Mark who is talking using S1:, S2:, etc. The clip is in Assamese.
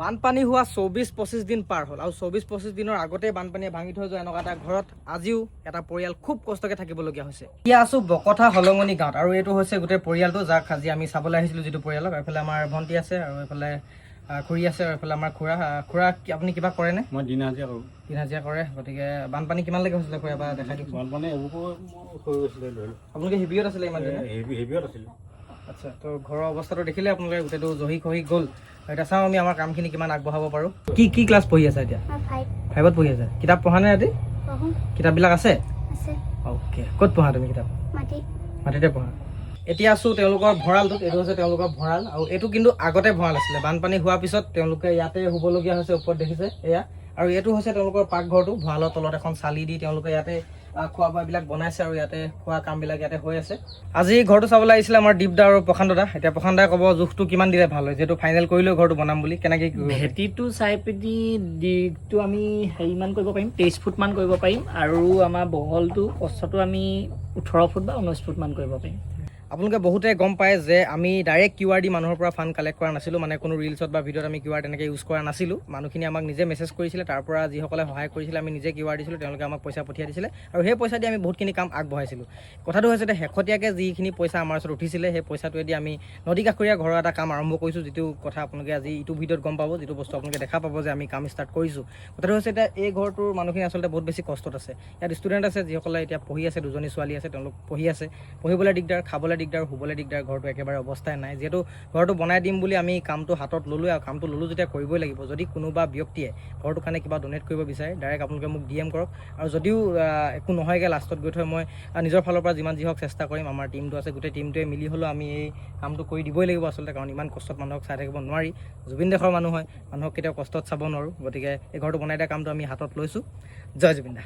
S1: বানপানী হোৱা 24-25 দিন পাৰ হ'ল আৰু 24-25 দিনৰ আগতে বানপানীয়ে ভাঙি থৈ যোৱা এনেকুৱা এটা ঘৰত আজিও এটা পৰিয়াল খুব কষ্টকে থাকিবলগীয়া হৈছে। এতিয়া আছো বকথা হলঙনি গাঁৱত আৰু এইটো হৈছে গোটেই পৰিয়ালটো যাক আজি আমি চাবলৈ আহিছিলোঁ যিটো পৰিয়ালক। এইফালে আমাৰ ভণ্টি আছে আৰু এইফালে খুৰী আছে আৰু এইফালে আমাৰ খুৰা আপুনি কিবা কৰেনে?
S2: মই দিন হাজিৰা কৰোঁ।
S1: দিন হাজিৰা কৰে। গতিকে বানপানী কিমানলৈকে হৈছিলে খুৰা এবাৰ দেখাই দিয়ক।
S2: বানপানী এবুকো হৈ গৈছিলে ধৰি লওক।
S1: আপোনালোকে হেভিয়ত আছিলে ইমান দিনে?
S2: হেভিয়ত আছিলোঁ।
S1: আচ্ছা, তো ঘৰৰ অৱস্থাটো দেখিলে আপোনালোকে গোটেইটো জহি খহি গ'ল। এতিয়া চাওঁ আমি আমাৰ কামখিনি কিমান আগবঢ়াব পাৰোঁ। কি ক্লাছ পঢ়ি আছে এতিয়া? 5ত পঢ়ি আছে। কিতাপ পঢ়া নে ৰাতি? কিতাপবিলাক আছে? অ'কে, ক'ত পঢ়া তুমি কিতাপ? মাটিতে পঢ়া। এতিয়া আছোঁ তেওঁলোকৰ ভঁৰালটোত। এইটো হৈছে তেওঁলোকৰ ভঁৰাল আৰু এইটো কিন্তু আগতে ভঁৰাল আছিলে। বানপানী হোৱাৰ পিছত তেওঁলোকে ইয়াতে শুবলগীয়া হৈছে। ওপৰত দেখিছে এয়া, আৰু এইটো হৈছে তেওঁলোকৰ পাকঘৰটো। ভঁৰালৰ তলত এখন চালি দি তেওঁলোকে ইয়াতে খোৱা বোৱাবিলাক বনাইছে আৰু ইয়াতে খোৱা কামবিলাক ইয়াতে হৈ আছে। আজি ঘৰটো চাবলৈ আহিছিলে আমাৰ দীপদা আৰু প্ৰশান্ত দা। এতিয়া প্ৰশান্ত দাই ক'ব জোখটো কিমান দিলে ভাল হয়, যিহেতু ফাইনেল কৰিলেও ঘৰটো বনাম বুলি। কেনেকৈ
S3: ভেটিটো চাই পিনি দিগটো আমি হেৰিমান কৰিব পাৰিম, 23 ফুটমান কৰিব পাৰিম, আৰু আমাৰ বহলটো কষ্টটো আমি 18 ফুট বা 19 ফুটমান কৰিব পাৰিম।
S1: আপোনালোকে বহুতে গম পায় যে আমি ডাইৰেক্ট QR দি মানুহৰ পৰা ফাণ্ড কালেক্ট কৰা নাছিলোঁ। মানে কোনো ৰিলছত বা ভিডিঅ'ত আমি QR তেনেকৈ ইউজ কৰা নাছিলোঁ। মানুহখিনি আমাক নিজে মেছেজ কৰিছিলে, তাৰ পৰা যিসকলে সহায় কৰিছিলে আমি নিজে QR দিছিলোঁ, তেওঁলোকে আমাক পইচা পঠিয়াই দিছিলে আৰু সেই পইচা দি আমি বহুতখিনি কাম আগবঢ়াইছিলোঁ। কথাটো হৈছে যে শেহতীয়াকৈ যিখিনি পইচা আমাৰ ওচৰত উঠিছিলে সেই পইচাটোৱেদি আমি নদী কাষৰীয়া ঘৰৰ এটা কাম আৰম্ভ কৰিছোঁ, যিটো কথা আপোনালোকে আজি ইটো ভিডিঅ'ত গম পাব, যিটো বস্তু আপোনালোকে দেখা পাব যে আমি কাম ষ্টাৰ্ট কৰিছোঁ। কথাটো হৈছে এতিয়া এই ঘৰটোৰ মানুহখিনি আচলতে বহুত বেছি কষ্টত আছে। ইয়াত ষ্টুডেণ্ট আছে যিসকলে এতিয়া পঢ়ি আছে, দুজনী ছোৱালী আছে, তেওঁলোক পঢ়ি আছে। পঢ়িবলৈ দিগদাৰ, খাবলৈ দিগদাৰ, শুবলৈ দিগদাৰ। ঘৰটো একেবাৰে অৱস্থাই নাই। যিহেতু ঘৰটো বনাই দিম বুলি আমি কামটো হাতত ল'লোঁ আৰু কামটো ল'লোঁ যেতিয়া কৰিবই লাগিব। যদি কোনোবা ব্যক্তিয়ে ঘৰটোৰ কাৰণে কিবা ডনেট কৰিব বিচাৰে ডাইৰেক্ট আপোনালোকে মোক DM কৰক, আৰু যদিও একো নহয়গৈ লাষ্টত গৈ থৈ মই নিজৰ ফালৰ পৰা যিমান যি হওক চেষ্টা কৰিম। আমাৰ টিমটো আছে, গোটেই টিমটোৱে মিলি হ'লেও আমি এই কামটো কৰি দিবই লাগিব আচলতে, কাৰণ ইমান কষ্টত মানুহক চাই থাকিব নোৱাৰি। জুবিন দেশৰ মানুহ হয়, মানুহক কেতিয়াও কষ্টত চাব নোৱাৰোঁ। গতিকে এই ঘৰটো বনাই দিয়া কামটো আমি হাতত লৈছোঁ। জয় জুবিন দা।